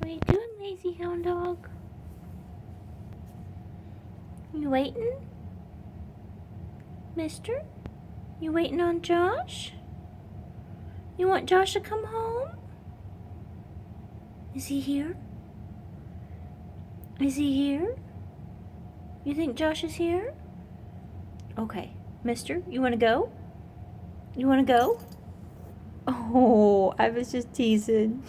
What are you doing, lazy hound dog? You waiting? Mister? You waiting on Josh? You want Josh to come home? Is he here? Is he here? You think Josh is here? Okay. Mister, you want to go? You want to go? Oh, I was just teasing.